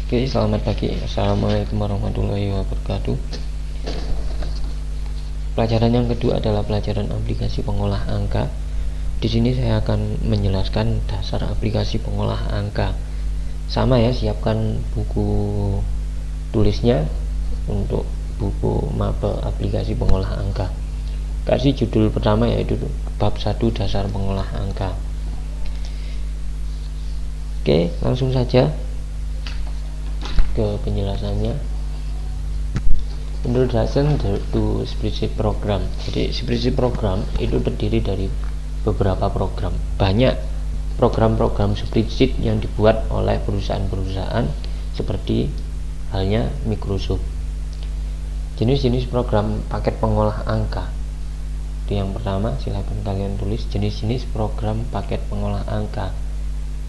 Oke, selamat pagi. Assalamualaikum warahmatullahi wabarakatuh. Pelajaran yang kedua adalah pelajaran aplikasi pengolah angka. Di sini saya akan menjelaskan dasar aplikasi pengolah angka. Sama ya, siapkan buku tulisnya untuk buku mapel aplikasi pengolah angka. Kasih judul pertama yaitu bab 1 dasar pengolah angka. Oke, langsung saja ke penjelasannya. Introduction to spreadsheet program. Jadi spreadsheet program itu terdiri dari beberapa program. Banyak program-program spreadsheet yang dibuat oleh perusahaan-perusahaan seperti halnya Microsoft. Jenis-jenis program paket pengolah angka. Itu yang pertama, silakan kalian tulis jenis-jenis program paket pengolah angka.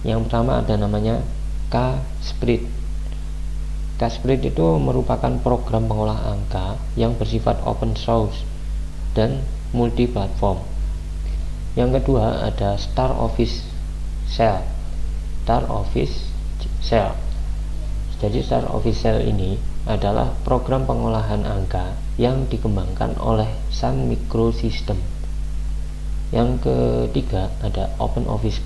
Yang pertama ada namanya K-Spread. K-Spread itu merupakan program pengolah angka yang bersifat open source dan multi platform. Yang kedua ada Star Office Shell. Star Office Shell. Jadi Star Office Shell ini adalah program pengolahan angka yang dikembangkan oleh Sun Microsystem. Yang ketiga ada Open Office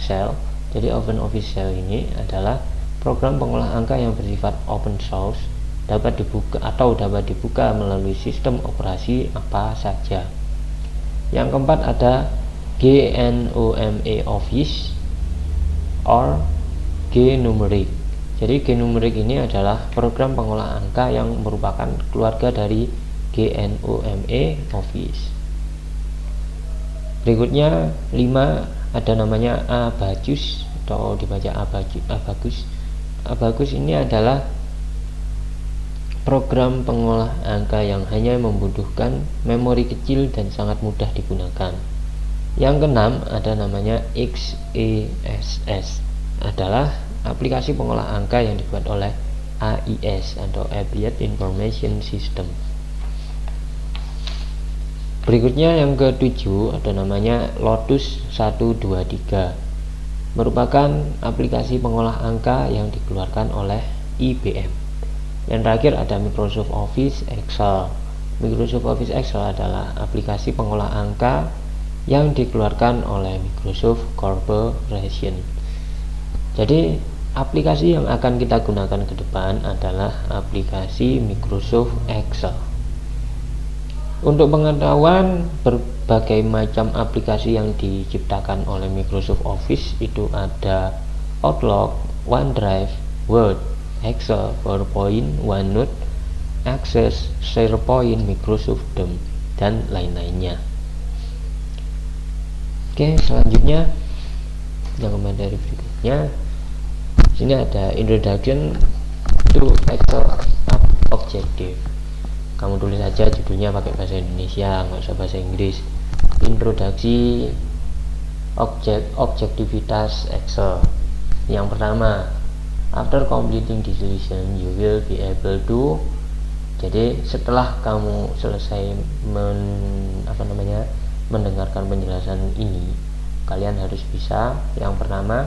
Shell. Jadi Open Office Shell ini adalah program pengolah angka yang bersifat open source, dapat dibuka melalui sistem operasi apa saja. Yang keempat ada GNOME Office or GNumeric. Jadi GNumeric ini adalah program pengolah angka yang merupakan keluarga dari GNOME Office. Berikutnya 5 ada namanya Abacus atau dibaca Abacus. Abacus ini adalah program pengolah angka yang hanya membutuhkan memori kecil dan sangat mudah digunakan. Yang keenam ada namanya XESS, adalah aplikasi pengolah angka yang dibuat oleh AIS atau Applied Information System. Berikutnya yang ketujuh ada namanya Lotus 123, merupakan aplikasi pengolah angka yang dikeluarkan oleh IBM. Yang terakhir ada Microsoft Office Excel. Microsoft Office Excel adalah aplikasi pengolah angka yang dikeluarkan oleh Microsoft Corporation. Jadi aplikasi yang akan kita gunakan ke depan adalah aplikasi Microsoft Excel. Untuk pengetahuan berbagai macam aplikasi yang diciptakan oleh Microsoft Office itu ada Outlook, OneDrive, Word, Excel, PowerPoint, OneNote, Access, SharePoint, Microsoft Teams, dan lain-lainnya. Oke, selanjutnya yang materi berikutnya. Sini ada Introduction to Excel Objective. Kamu tulis saja judulnya pakai bahasa Indonesia, nggak usah bahasa Inggris. Introduksi objektivitas Excel. Yang pertama, after completing this lesson you will be able to. Jadi setelah kamu selesai mendengarkan penjelasan ini, kalian harus bisa yang pertama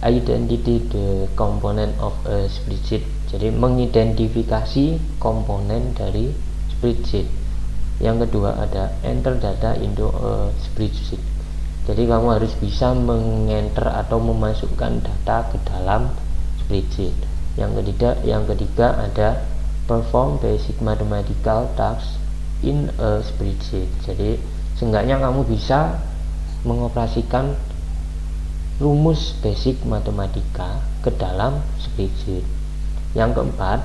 identify the component of a spreadsheet. Jadi mengidentifikasi komponen dari spreadsheet. Yang kedua ada enter data into a spreadsheet. Jadi kamu harus bisa mengenter atau memasukkan data ke dalam spreadsheet. Yang ketiga ada perform basic mathematical tasks in a spreadsheet. Jadi seenggaknya kamu bisa mengoperasikan rumus basic matematika ke dalam spreadsheet. Yang keempat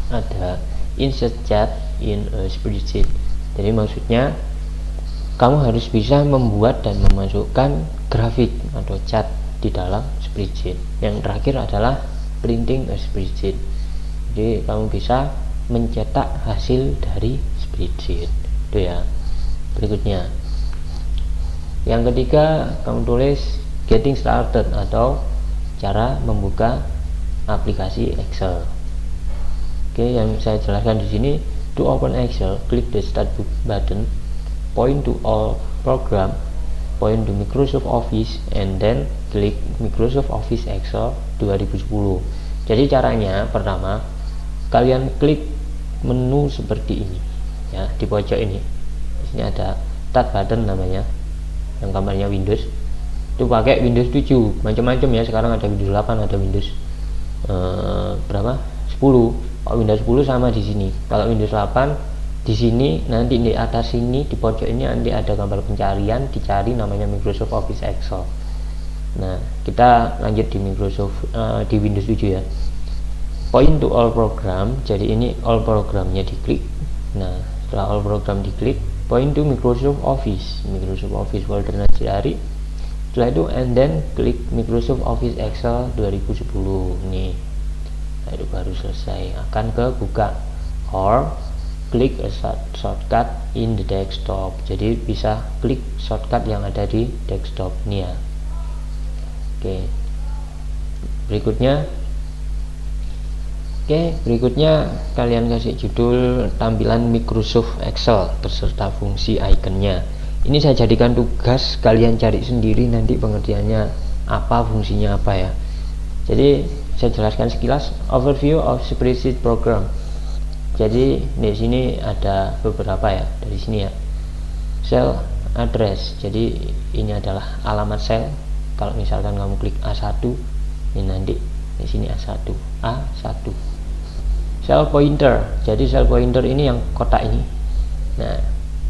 ada insert chart in a spreadsheet. Jadi maksudnya kamu harus bisa membuat dan memasukkan grafik atau chart di dalam spreadsheet. Yang terakhir adalah printing a spreadsheet. Jadi kamu bisa mencetak hasil dari spreadsheet. Itu ya. Berikutnya yang ketiga kamu tulis getting started atau cara membuka aplikasi Excel. Oke, yang saya jelaskan di sini, to open Excel, klik the start button, point to all program, point to Microsoft Office, and then klik Microsoft Office Excel 2010. Jadi caranya pertama kalian klik menu seperti ini ya, di pojok ini. Di sini ada Start button namanya, yang gambarnya Windows. Itu pakai Windows 7, macam-macam ya. Sekarang ada Windows 8, ada Windows berapa? 10. Kalau Windows 10 sama di sini. Kalau Windows 8 di sini nanti di atas sini di pojok ini nanti ada gambar pencarian, dicari namanya Microsoft Office Excel. Nah, kita lanjut di Microsoft di Windows 7 ya. Point to all program, jadi ini all programnya diklik. Nah, setelah all program diklik, point to Microsoft Office foldernya dicari. Setelah itu and then klik Microsoft Office Excel 2010 nih. Nah, itu baru selesai, akan ke buka or klik a shortcut in the desktop. Jadi bisa klik shortcut yang ada di desktop ini ya. Oke, berikutnya kalian kasih judul tampilan Microsoft Excel beserta fungsi ikonnya. Ini saya jadikan tugas, kalian cari sendiri nanti pengertiannya apa, fungsinya apa ya. Jadi saya jelaskan sekilas overview of spreadsheet program. Jadi di sini ada beberapa ya, dari sini ya. Cell address, jadi ini adalah alamat sel. Kalau misalkan kamu klik A1, ini nanti di sini A1. Cell pointer, jadi cell pointer ini yang kotak ini. Nah,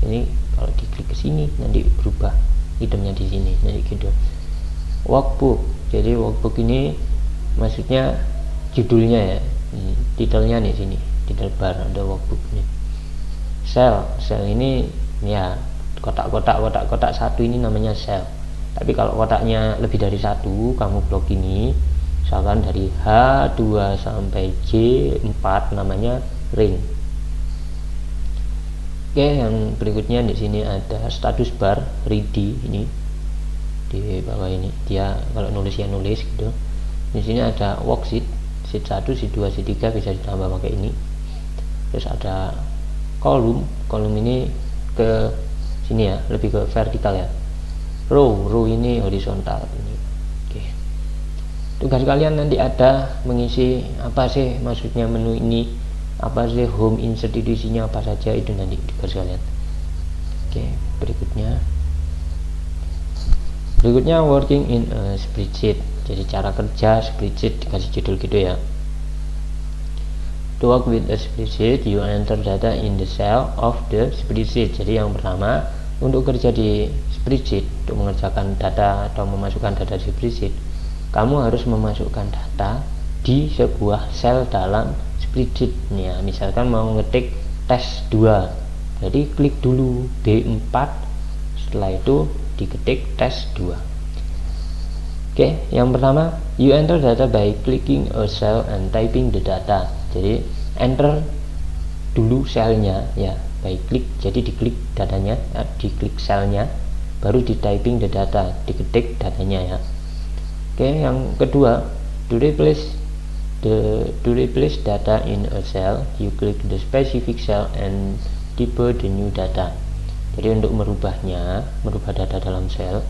ini kalau diklik ke sini nanti berubah itemnya di sini, nanti gitu. Workbook, jadi workbook ini maksudnya judulnya ya, titelnya nih sini, titel bar ada workbook ini. Cell ini ya kotak satu ini namanya cell. Tapi kalau kotaknya lebih dari satu, kamu blok ini misalkan dari H2 sampai J4 namanya ring. Oke, yang berikutnya di sini ada status bar ready, ini di bawah ini dia kalau nulis ya nulis gitu. Di sini ada worksheet, sheet 1, sheet 2, sheet 3 bisa ditambah pakai ini. Terus ada kolom ini ke sini ya, lebih ke vertikal ya. Row ini horizontal ini. Oke. Tugas kalian nanti ada mengisi apa sih maksudnya menu ini, apa sih home, insert itu isinya apa saja, itu nanti tugas kalian. Oke, berikutnya working in a spreadsheet, jadi cara kerja spreadsheet, dikasih judul gitu ya. To work with a spreadsheet, you enter data in the cell of the spreadsheet. Jadi yang pertama, untuk kerja di spreadsheet, untuk mengerjakan data atau memasukkan data di spreadsheet, kamu harus memasukkan data di sebuah sel dalam spreadsheet ya. Misalkan mau ngetik tes 2, jadi klik dulu B4, setelah itu diketik tes 2. Oke, yang pertama, you enter data by clicking a cell and typing the data. Jadi enter dulu selnya ya, by click, jadi diklik datanya ya, diklik selnya, baru di typing the data, diketik datanya ya. Oke, yang kedua, to replace data in a cell, you click the specific cell and type the new data. Jadi untuk merubah data dalam sel,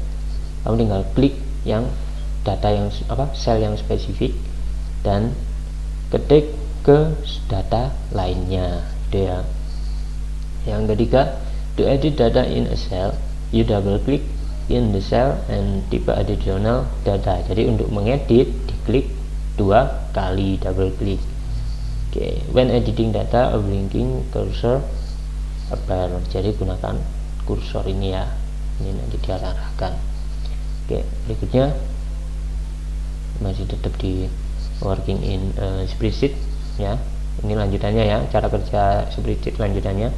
kamu tinggal klik yang data yang sel yang spesifik dan ketik ke data lainnya, gitu ya. Yang ketiga, to edit data in a cell, you double click in the cell and type additional data. Jadi untuk mengedit diklik 2 kali, double click. Oke, when editing data, a blinking cursor appear. Jadi gunakan kursor ini ya, ini nanti diarahkan. Oke, berikutnya masih tetap di working in spreadsheet ya. Ini lanjutannya ya, cara kerja spreadsheet lanjutannya.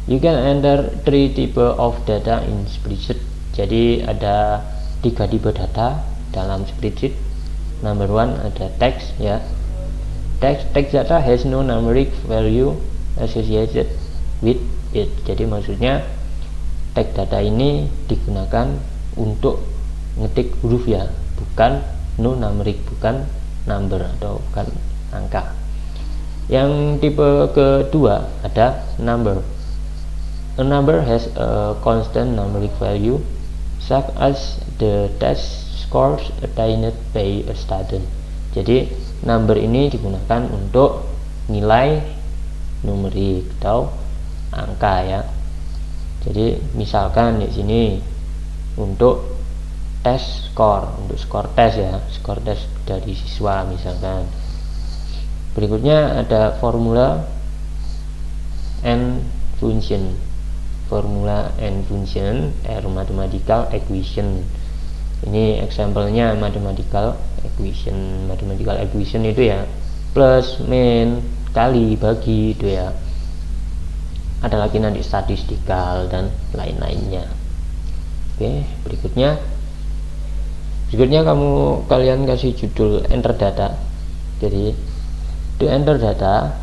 You can enter 3 type of data in spreadsheet. Jadi ada 3 tipe data dalam spreadsheet. Number 1 ada text ya. Text data has no numeric value associated with it. Jadi maksudnya teks data ini digunakan untuk ngetik huruf ya, bukan no numeric, bukan number atau bukan angka. Yang tipe kedua ada number. A number has a constant numeric value such as the text scores attained by a student. Jadi number ini digunakan untuk nilai numerik atau angka ya. Jadi misalkan di sini untuk tes skor, untuk skor tes ya, skor tes dari siswa misalkan. Berikutnya ada formula and function. Formula and function mathematical equation. Ini example-nya mathematical equation. Mathematical equation itu ya plus, min, kali, bagi itu ya. Ada lagi nanti statistikal dan lain-lainnya. Oke, berikutnya kalian kasih judul enter data. Jadi to enter data,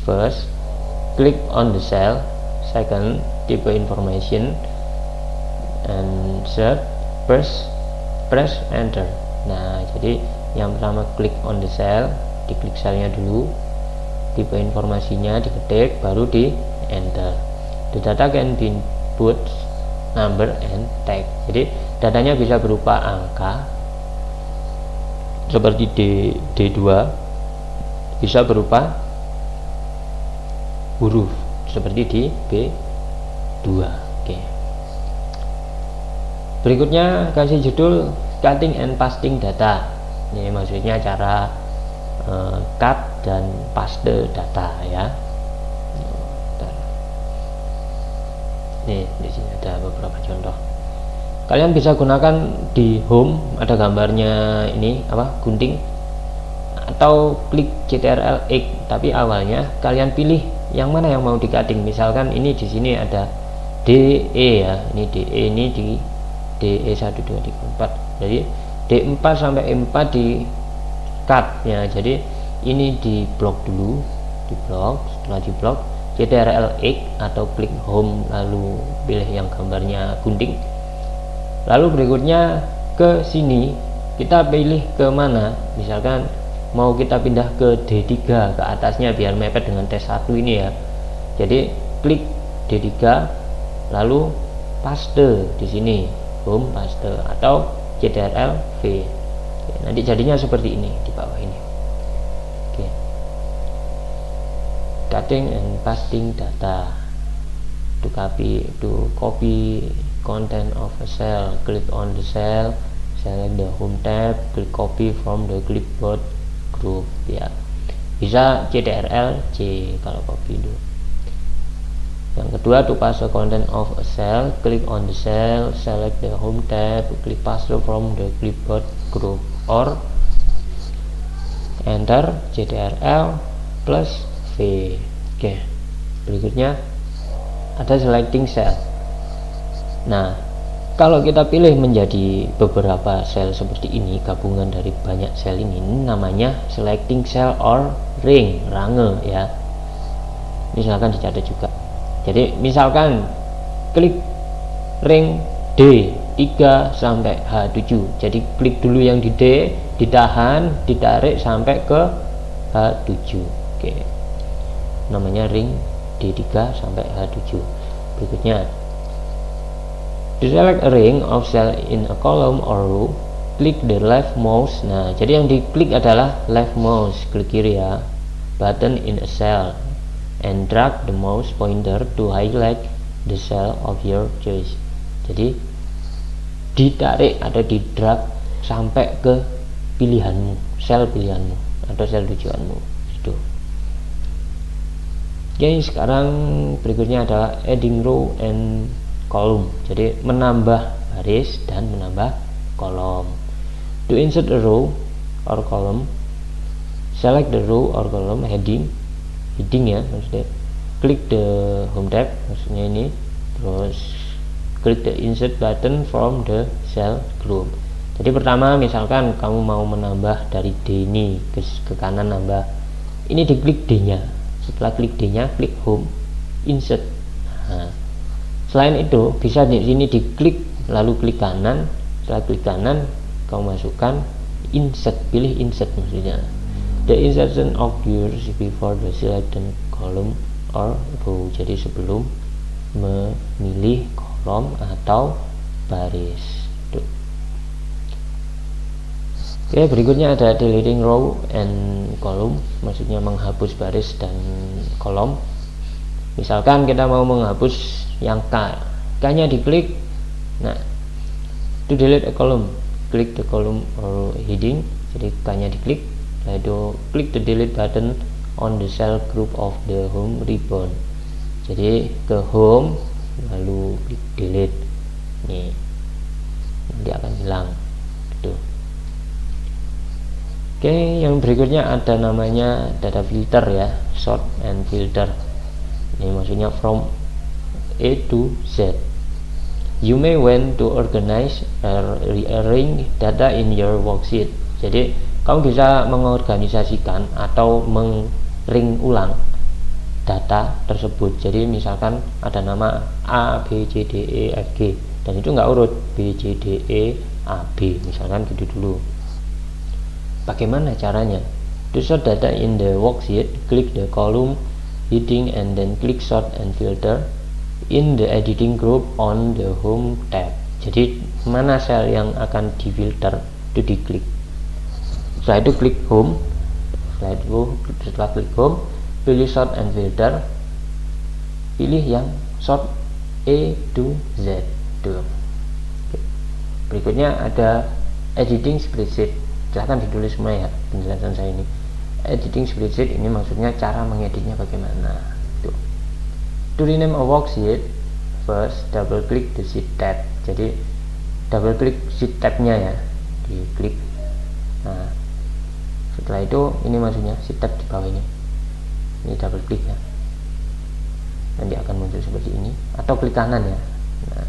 first click on the cell, second type information, and third press enter. Nah, jadi yang pertama klik on the cell, diklik selnya dulu, tipe informasinya diketik, baru di enter. The data can be input, number, and text. Jadi datanya bisa berupa angka seperti D2, bisa berupa huruf seperti di B2. Oke. Berikutnya kasih judul cutting and pasting data. Ini maksudnya cara cut dan paste data ya. Nih, di sini ada beberapa contoh. Kalian bisa gunakan di home, ada gambarnya ini gunting, atau klik Ctrl X. Tapi awalnya kalian pilih yang mana yang mau di cutting. Misalkan ini di sini ada DE ya, ini DE, ini di DE 1 2 3 4. Jadi D4 sampai E4 di cut ya. Jadi ini di blok dulu, di blok. Setelah di blok Ctrl X atau klik home, lalu pilih yang gambarnya gunting. Lalu berikutnya ke sini kita pilih ke mana. Misalkan mau kita pindah ke D3 ke atasnya biar mepet dengan tes 1 ini ya. Jadi klik D3 lalu paste di sini, home paste atau Ctrl V. Oke, nanti jadinya seperti ini di bawah ini. Oke. Cutting and pasting data. To copy content of a cell, click on the cell, select the home tab, click copy from the clipboard group ya. Bisa Ctrl C kalau copy dulu. Yang kedua, to paste the content of a cell, click on the cell, select the home tab, click paste from the clipboard group, or enter Ctrl plus V. Oke. Berikutnya ada selecting cell. Nah, kalau kita pilih menjadi beberapa sel seperti ini, gabungan dari banyak sel ini namanya selecting cell or ring, range ya. Misalkan dicatat juga. Jadi misalkan klik ring D3 sampai H7. Jadi klik dulu yang di D, ditahan, ditarik sampai ke H7. Oke. Namanya ring D3 sampai H7. Berikutnya, to select a ring of cell in a column or row, klik the left mouse. Nah, jadi yang diklik adalah left mouse, klik kiri ya, button in a cell, and drag the mouse pointer to highlight the cell of your choice. Jadi ditarik atau di drag sampai ke pilihanmu, sel pilihanmu atau sel tujuanmu itu. Oke, sekarang berikutnya adalah adding row and column. Jadi menambah baris dan menambah kolom. To insert a row or column, select the row or column heading ya maksudnya, klik the home tab maksudnya ini, terus klik the insert button from the cell group. Jadi pertama misalkan kamu mau menambah dari D ini ke kanan, nambah ini, diklik D nya. Setelah klik D nya, klik home, insert. Nah, selain itu bisa di sini diklik lalu klik kanan. Setelah klik kanan kamu masukkan insert, pilih insert maksudnya. The insertion occurs before the selected column or row. Jadi sebelum memilih kolom atau baris. Tuh. Oke, berikutnya ada deleting row and column, maksudnya menghapus baris dan kolom. Misalkan kita mau menghapus yang K nya diklik. Nah, to delete a column, klik the column or heading, jadi K nya diklik, lalu klik the delete button on the cell group of the home ribbon. Jadi ke home lalu klik delete, nih nanti akan hilang gitu. Oke, yang berikutnya ada namanya data filter ya, sort and filter. Ini maksudnya from A to Z. You may want to organize or rearrange data in your worksheet. Jadi kamu bisa mengorganisasikan atau meng-ring ulang data tersebut. Jadi misalkan ada nama A, B, C, D, E, F, G, dan itu nggak urut B, C, D, E, A, B, misalkan gitu dulu. Bagaimana caranya? To sort data in the worksheet, click the column heading and then click sort and filter in the editing group on the home tab. Jadi mana sel yang akan difilter itu diklik. Setelah itu klik home. Setelah klik home, pilih sort and filter. Pilih yang sort A to Z. Tuh. Berikutnya ada editing spreadsheet. Silahkan ditulis semua ya penjelasan saya ini. Editing spreadsheet ini maksudnya cara mengeditnya bagaimana. Tuh. To rename a worksheet, first double click the sheet tab. Jadi double klik sheet tabnya ya, diklik. Nah, setelah itu ini maksudnya sheet tab di bawah ini double klik ya, nanti akan muncul seperti ini, atau klik kanan ya. Nah,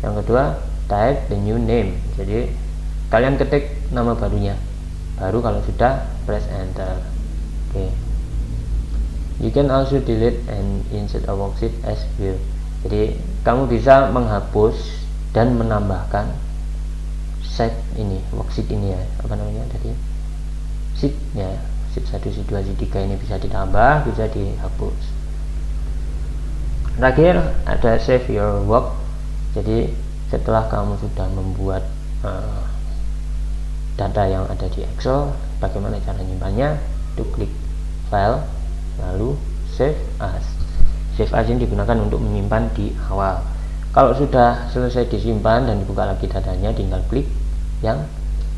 yang kedua type the new name. Jadi kalian ketik nama barunya, baru kalau sudah press enter. Oke. You can also delete and insert a worksheet as well. Jadi kamu bisa menghapus dan menambahkan set ini, worksheet ini ya, apa namanya tadi, sheet ya, sheet 1, sheet 2, sheet 3 ini bisa ditambah, bisa dihapus. Terakhir ada save your work. Jadi setelah kamu sudah membuat data yang ada di Excel, bagaimana cara nyimpannya? Itu klik file lalu save as. Save as ini digunakan untuk menyimpan di awal. Kalau sudah selesai disimpan dan dibuka lagi datanya, tinggal klik yang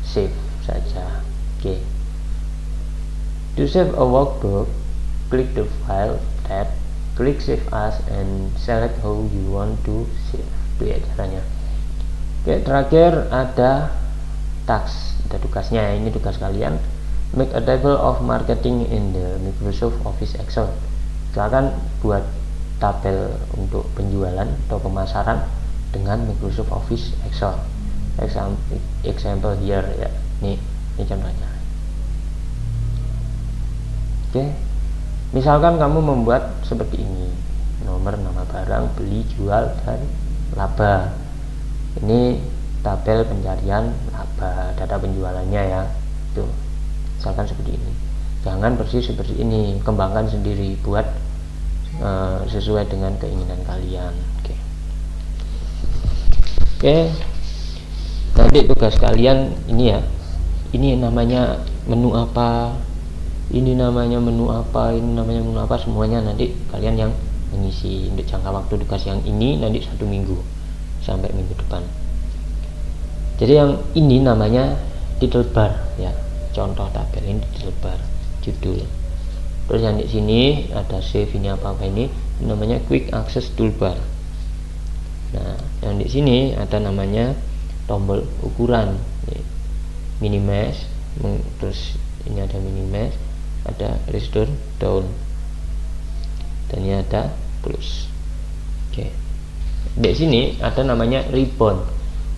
save saja. Oke. To save a workbook, klik the file tab, klik save as and select how you want to save. Itu ya caranya. Oke, terakhir ada task, ada tugasnya. Ini tugas kalian, make a table of marketing in the Microsoft Office Excel. Silakan buat tabel untuk penjualan atau pemasaran dengan Microsoft Office Excel. Example here ya, ini contohnya. Oke, misalkan kamu membuat seperti ini, nomor, nama barang, beli, jual, dan laba. Ini tabel pencarian laba, data penjualannya ya. Tuh, misalkan seperti ini. Jangan persis seperti ini, kembangkan sendiri, buat sesuai dengan keinginan kalian. Oke. Nanti tugas kalian ini ya, ini namanya menu apa, ini namanya menu apa, ini namanya menu apa, semuanya nanti kalian yang mengisi. Untuk jangka waktu tugas yang ini nanti 1 minggu sampai minggu depan. Jadi yang ini namanya title bar ya, contoh tabel ini title bar, judul. Terus yang di sini ada save, ini apa ini namanya quick access toolbar. Nah, yang di sini ada namanya tombol ukuran, minimize, terus ini ada minimize, ada restore down, dan ini ada plus. Oke. Di sini ada namanya ribbon,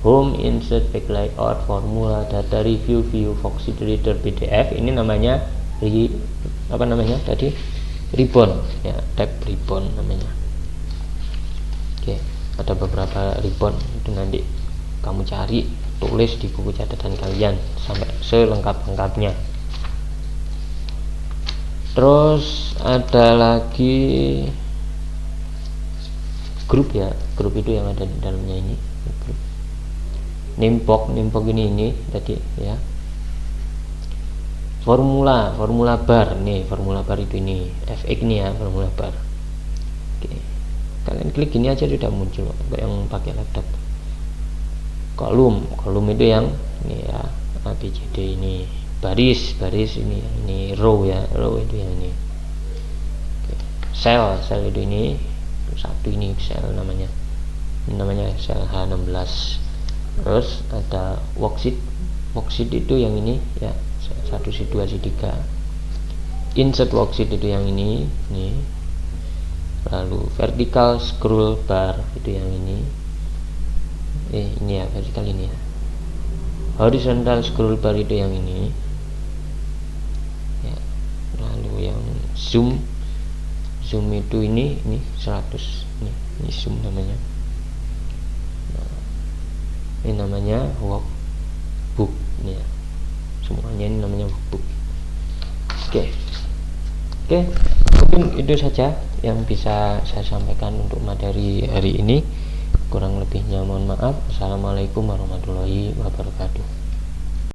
home, insert, backlight, out, formula, data, review, view, worksheet, reader, PDF. Ini namanya apa namanya tadi, ribbon ya, tab ribbon namanya. Oke, ada beberapa ribbon, itu nanti kamu cari, tulis di buku catatan kalian sampai selengkap-lengkapnya. Terus ada lagi grup ya, grup itu yang ada di dalamnya ini grup. Nimpok ini tadi ya, formula bar nih, formula bar itu ini fx nih ya, formula bar. Oke, kalian klik gini aja sudah muncul yang pakai laptop. Kolom itu yang ini ya, ABCD ini, baris ini row ya, row itu yang ini. Oke. Sel itu ini satu, ini sel namanya sel H16. Terus ada worksheet itu yang ini ya, 1 2 3. Insert worksheet itu yang ini nih. Lalu vertical scroll bar itu yang ini ya, vertical ini ya. Horizontal scroll bar itu yang ini ya. Lalu yang zoom itu ini 100 ini zoom namanya. Nah, ini namanya workbook nih ya, semuanya ini namanya workbook. Oke, mungkin itu saja yang bisa saya sampaikan untuk materi hari ini. Kurang lebihnya mohon maaf. Assalamualaikum warahmatullahi wabarakatuh.